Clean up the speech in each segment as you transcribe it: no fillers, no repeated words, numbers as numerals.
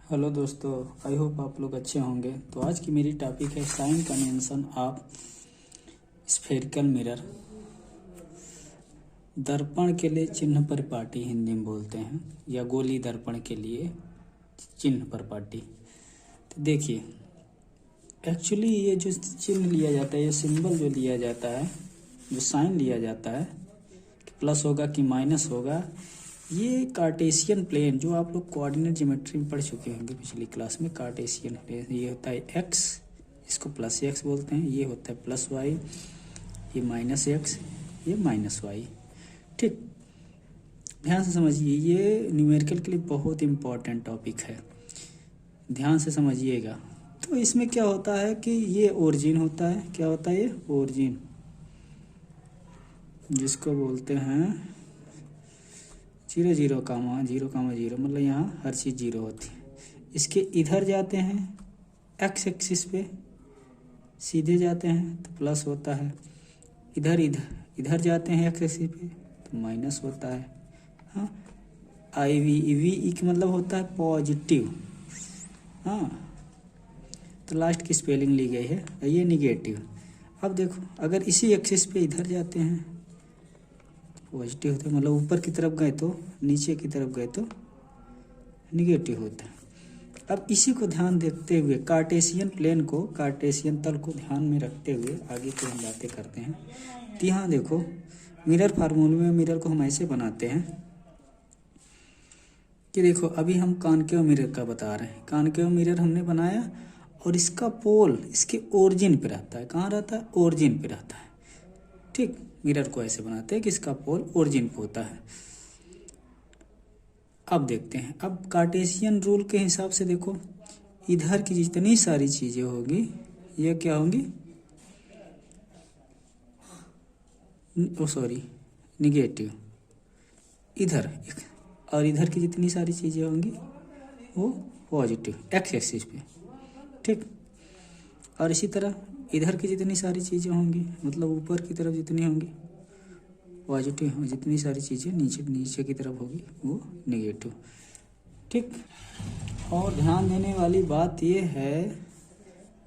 Hello दोस्तों, I hope आप लोग अच्छे होंगे। तो आज की मेरी टॉपिक है sign convention of spherical mirror. दर्पण के लिए चिन्ह परिपाटी हिंदी में बोलते हैं, या गोली दर्पण के लिए चिन्ह परिपाटी। तो देखिए, एक्चुअली ये जो चिन्ह लिया जाता है, ये सिंबल जो लिया जाता है, जो साइन लिया जाता है कि प्लस होगा कि माइनस होगा, ये कार्टेशियन प्लेन जो आप लोग कोऑर्डिनेट ज्योमेट्री में पढ़ चुके होंगे पिछली क्लास में। कार्टेशियन प्लेन ये होता है एक्स, इसको प्लस एक्स बोलते हैं, ये होता है प्लस वाई, ये माइनस एक्स, ये माइनस वाई। ठीक, ध्यान से समझिए, ये न्यूमेरिकल के लिए बहुत इंपॉर्टेंट टॉपिक है, ध्यान से समझिएगा। तो इसमें क्या होता है कि ये ओरिजिन होता है, क्या होता है ये ओरिजिन, जिसको बोलते हैं 0 0 कामा 0 कामा 0, मतलब यहाँ हर चीज़ 0 होती है। इसके इधर जाते हैं एक्स एक्सिस पे, सीधे जाते हैं तो प्लस होता है, इधर इधर जाते हैं एक्स एक्सिस पे तो माइनस होता है। हाँ, आई वी ई का मतलब होता है पॉजिटिव। हाँ, तो लास्ट की स्पेलिंग ली गई है, ये निगेटिव। अब देखो, अगर इसी एक्सिस पे इधर जाते हैं पॉजिटिव होता है, मतलब ऊपर की तरफ गए तो, नीचे की तरफ गए तो निगेटिव होता है। अब इसी को ध्यान देखते हुए, कार्टेशियन प्लेन को, कार्टेशियन तल को ध्यान में रखते हुए आगे की हम बातें करते हैं। तो यहाँ देखो, मिरर फार्मूले में मिरर को हम ऐसे बनाते हैं कि देखो, अभी हम कॉनकेव मिरर का बता रहे हैं। कॉनकेव मिरर हमने बनाया और इसका पोल इसके ओरिजिन पे रहता है। कहाँ रहता है? ओरिजिन पे रहता है। ठीक, मिरर को ऐसे बनाते हैं कि इसका पोल ओरिजिन पे होता है। अब देखते हैं, अब कार्टेशियन रूल के हिसाब से देखो, इधर की जितनी सारी चीजें होगी ये क्या होंगी, निगेटिव। इधर और इधर की जितनी सारी चीजें होंगी वो पॉजिटिव एक्स एक्सिस पे। ठीक, और इसी तरह इधर की जितनी सारी चीज़ें होंगी, मतलब ऊपर की तरफ जितनी होंगी पॉजिटिव, और जितनी सारी चीज़ें नीचे की तरफ होगी वो नेगेटिव। ठीक, और ध्यान देने वाली बात ये है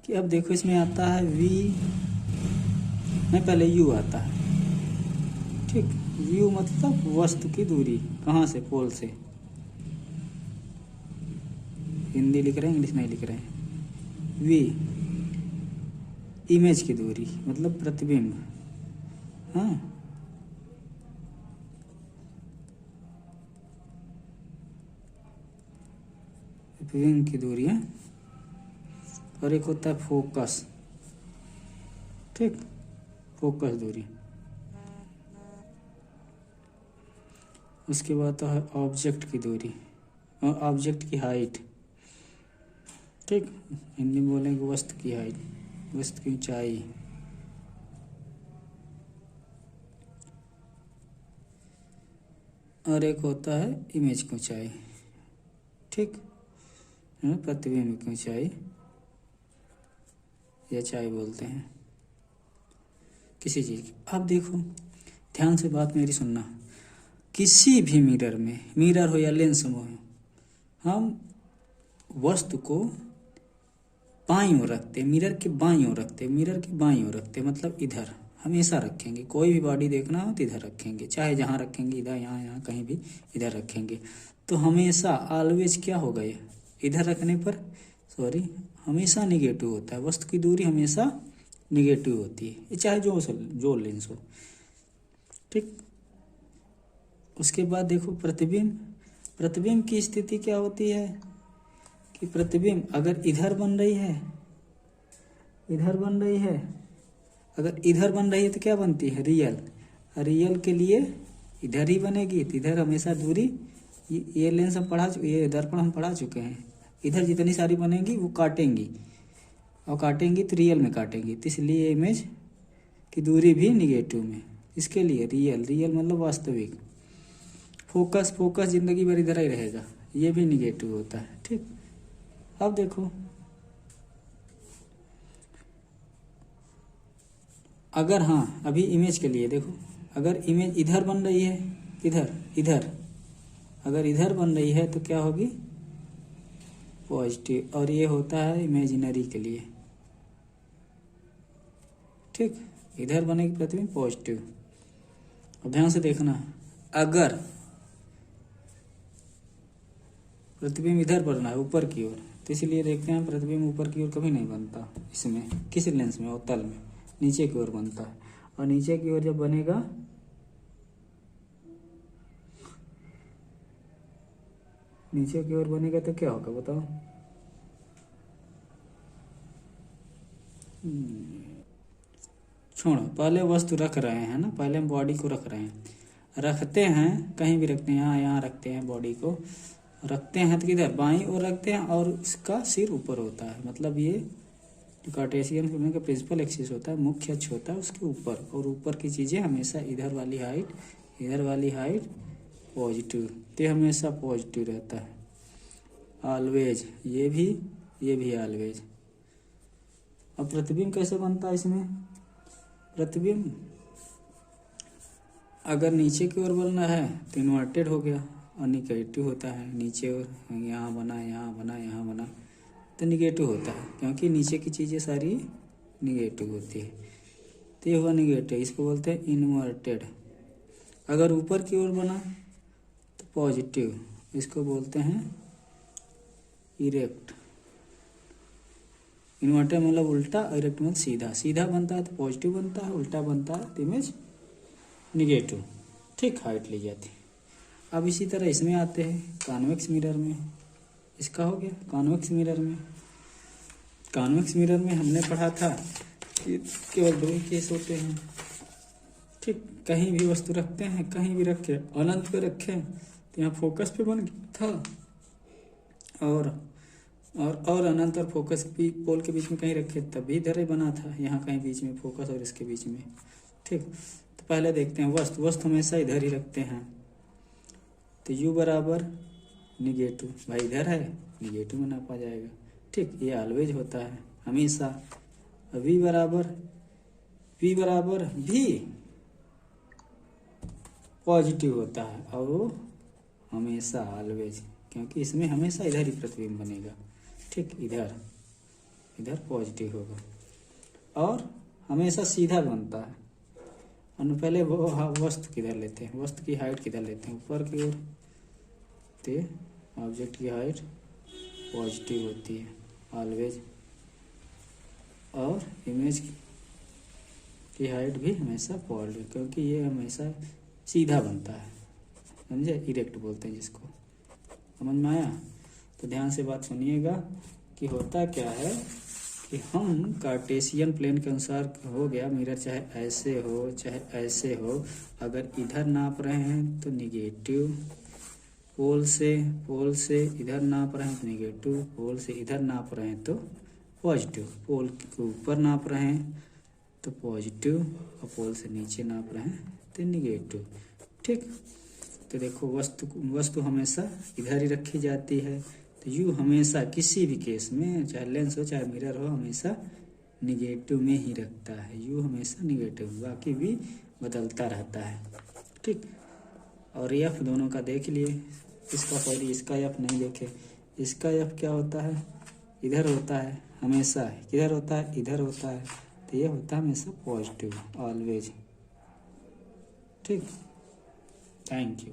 कि अब देखो, इसमें आता है वी में पहले यू आता है। ठीक, यू मतलब वस्तु की दूरी, कहाँ से? पोल से। हिंदी लिख रहे हैं, इंग्लिश नहीं लिख रहे हैं। वी इमेज की दूरी, मतलब प्रतिबिंब। हाँ, प्रतिबिंब की दूरी है। और एक होता है फोकस। ठीक, फोकस दूरी। उसके बाद तो है ऑब्जेक्ट की दूरी और ऑब्जेक्ट की हाइट। ठीक, हिंदी में बोलेंगे वस्तु की हाइट, वस्तु की ऊंचाई। और एक होता है इमेज की ऊंचाई। ठीक, प्रतिबिंब की ऊंचाई या ऊंचाई बोलते हैं किसी चीज की। अब देखो, ध्यान से बात मेरी सुनना, किसी भी मिरर में, मिरर हो या लेंस हो, हम वस्तु को बाईं ओर रखते, मिरर के बाईं ओर रखते, मिरर के बाईं ओर रखते, मतलब इधर हमेशा रखेंगे। कोई भी बॉडी देखना हो तो इधर रखेंगे, चाहे जहाँ रखेंगे, इधर, यहाँ कहीं भी इधर रखेंगे। तो हमेशा ऑलवेज क्या होगा, ये इधर रखने पर हमेशा निगेटिव होता है। वस्तु की दूरी हमेशा निगेटिव होती है, ये चाहे जो लेंस हो। ठीक, उसके बाद देखो प्रतिबिंब। प्रतिबिंब की स्थिति क्या होती है कि प्रतिबिंब अगर इधर बन रही है, अगर इधर बन रही है तो क्या बनती है? रियल। रियल के लिए इधर ही बनेगी, तो इधर हमेशा दूरी, ये लेंस हम ये दर्पण हम पढ़ा चुके हैं। इधर जितनी सारी बनेंगी वो काटेंगी, और काटेंगी तो रियल में काटेंगी, तो इसलिए इमेज की दूरी भी निगेटिव में। इसके लिए रियल मतलब वास्तविक। फोकस जिंदगी भर इधर ही रहेगा, ये भी निगेटिव होता है। ठीक, अब देखो, अगर, हाँ, अभी इमेज के लिए देखो, अगर इमेज इधर बन रही है, इधर अगर इधर बन रही है तो क्या होगी, पॉजिटिव, और ये होता है इमेजिनरी के लिए। ठीक, इधर बनेगी प्रतिबिंब पॉजिटिव। अब ध्यान से देखना, अगर प्रतिबिंब इधर बनना है ऊपर की ओर, तो इसलिए देखते हैं प्रतिबिंब ऊपर की ओर कभी नहीं बनता इसमें, किस लेंस में, अवतल में, नीचे की ओर बनता है। और नीचे की ओर जब बनेगा, नीचे की ओर बनेगा तो क्या होगा बताओ? छोड़ो, पहले वस्तु रख रहे हैं ना, पहले हम बॉडी को रख रहे हैं, रखते हैं कहीं भी रखते हैं, यहाँ रखते हैं बॉडी को, रखते हैं तो किधर, बाईं ओर रखते हैं, और इसका सिर ऊपर होता है। मतलब ये जो कार्टेशियन का प्रिंसिपल एक्सिस होता है, मुख्य अक्ष होता है, उसके ऊपर, और ऊपर की चीज़ें हमेशा इधर वाली हाइट, इधर वाली हाइट पॉजिटिव, तो हमेशा पॉजिटिव रहता है ऑलवेज। ये भी ऑलवेज। अब प्रतिबिंब कैसे बनता है इसमें? प्रतिबिंब अगर नीचे की ओर बनना है तो इन्वर्टेड हो गया और निगेटिव होता है। नीचे और यहाँ बना, यहाँ बना, यहाँ बना, तो निगेटिव होता है, क्योंकि नीचे की चीज़ें सारी निगेटिव होती है, तो ये हुआ निगेटिव, इसको बोलते हैं इन्वर्टेड। अगर ऊपर की ओर बना तो पॉजिटिव, इसको बोलते हैं इरेक्ट। इन्वर्टेड मतलब उल्टा, इरेक्ट मतलब सीधा। सीधा बनता है तो पॉजिटिव बनता है, उल्टा बनता है तो इमेज निगेटिव। ठीक, हाइट ली जाती है। अब इसी तरह इसमें आते हैं कॉन्वेक्स मिरर में। इसका हो गया कॉन्वेक्स मिरर में। कॉन्वेक्स मिरर में हमने पढ़ा था कि केवल दो ही केस होते हैं। ठीक, कहीं भी वस्तु रखते हैं, कहीं भी रखे, अनंत पे रखें तो यहाँ फोकस पे बन गया था, और अनंत और फोकस भी पोल के बीच में कहीं रखे तब भी इधर ही बना था, यहाँ कहीं बीच में फोकस और इसके बीच में। ठीक, तो पहले देखते हैं वस्तु हमेशा इधर ही रखते हैं, तो u बराबर निगेटिव, भाई इधर है निगेटिव में नापा जाएगा। ठीक, ये ऑलवेज होता है हमेशा। v बराबर भी पॉजिटिव होता है, और वो हमेशा ऑलवेज, क्योंकि इसमें हमेशा इधर ही प्रतिबिंब बनेगा। ठीक, इधर पॉजिटिव होगा, और हमेशा सीधा बनता है। और पहले वो वस्तु किधर लेते हैं, वस्तु की हाइट किधर लेते हैं, ऊपर की ओर, तो ऑब्जेक्ट की हाइट पॉजिटिव होती है ऑलवेज, और इमेज की हाइट भी हमेशा पॉजिटिव, क्योंकि ये हमेशा सीधा बनता है, समझे, इरेक्ट बोलते हैं जिसको। समझ में आया? तो ध्यान से बात सुनिएगा कि होता क्या है कि हम कार्टेशियन प्लेन के अनुसार हो गया मिरर, चाहे ऐसे हो चाहे ऐसे हो, अगर इधर नाप रहे हैं तो निगेटिव, पोल से इधर नाप रहे हैं तो निगेटिव, पोल से इधर नाप रहे हैं तो पॉजिटिव, पोल के ऊपर नाप रहे हैं तो पॉजिटिव, और पोल से नीचे नाप रहे हैं तो निगेटिव। ठीक, तो देखो वस्तु हमेशा इधर ही रखी जाती है, तो यू हमेशा किसी भी केस में, चाहे लेंस हो चाहे मिरर हो, हमेशा निगेटिव में ही रखता है। यू हमेशा निगेटिव, बाकी भी बदलता रहता है। ठीक, और एफ दोनों का देख लिए। इसका पहले इसका एफ नहीं देखे, इसका एफ क्या होता है, इधर होता है हमेशा, किधर होता है, इधर होता है, तो ये होता है हमेशा पॉजिटिव ऑलवेज। ठीक, थैंक यू।